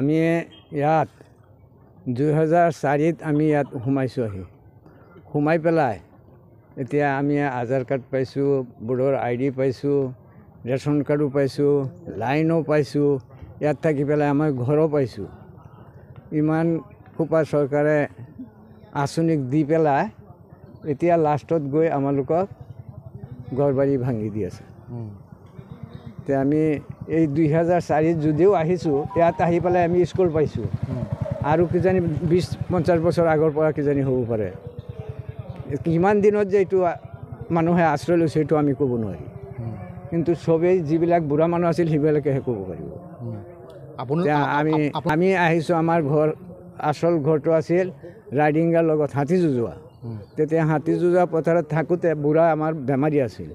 আমি ইয়াত 2004 আমি ইয়াত সোমাইছোঁ সোমাই পেলাই এতিয়া আমি আধাৰ কাৰ্ড পাইছোঁ, ভোটাৰ ID পাইছোঁ, ৰেচন কাৰ্ডো পাইছোঁ, লাইনো পাইছোঁ, ইয়াত থাকি পেলাই আমাৰ ঘৰো পাইছোঁ। ইমান সোপা চৰকাৰে আঁচনি দি পেলাই এতিয়া লাষ্টত গৈ আমালোকক ঘৰ বাৰী ভাঙি দি আছে। তে আমি এই 2004 যদিও আহিছোঁ, ইয়াত আহি পেলাই আমি স্কুল পাইছোঁ আৰু কিজানি 20-50 বছৰ আগৰ পৰা কিজানি হ'ব পাৰে। কিমান দিনত যে এইটো মানুহে আশ্ৰয় লৈছে এইটো আমি ক'ব নোৱাৰি, কিন্তু চবেই যিবিলাক বুঢ়া মানুহ আছিল সেইবিলাকেহে ক'ব পাৰিব। আমি আহিছোঁ, আমাৰ ঘৰ আচল ঘৰটো আছিল ৰাইডিংগাৰ লগত হাতী যুঁজোৱা। তেতিয়া হাতী যুঁজোৱা পথাৰত থাকোঁতে বুঢ়া আমাৰ বেমাৰী আছিল।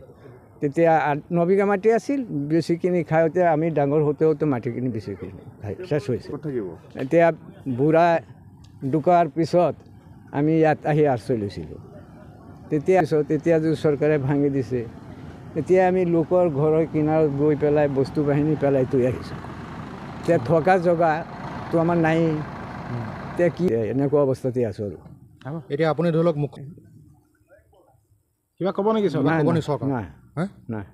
তেতিয়া 9 বিঘা মাটি আছিল, বেছিখিনি খাওঁতে আমি ডাঙৰ হওঁতে হওঁতে মাটিখিনি বেছিখিনি শেষ হৈছে। এতিয়া বুঢ়া ঢুকোৱাৰ পিছত আমি ইয়াত আহি আশ্ৰয় লৈছিলোঁ। তেতিয়া যদি চৰকাৰে ভাঙি দিছে, এতিয়া আমি লোকৰ ঘৰৰ কিনাৰত গৈ পেলাই বস্তু বাহিনী পেলাই থৈ আহিছোঁ। এতিয়া থকা জেগাটো আমাৰ নাই, এতিয়া কি এনেকুৱা অৱস্থাতে আছোঁ আৰু। এতিয়া আপুনি ধৰি লওক কিবা ক'ব নেকি? নাই, নাই, নাই।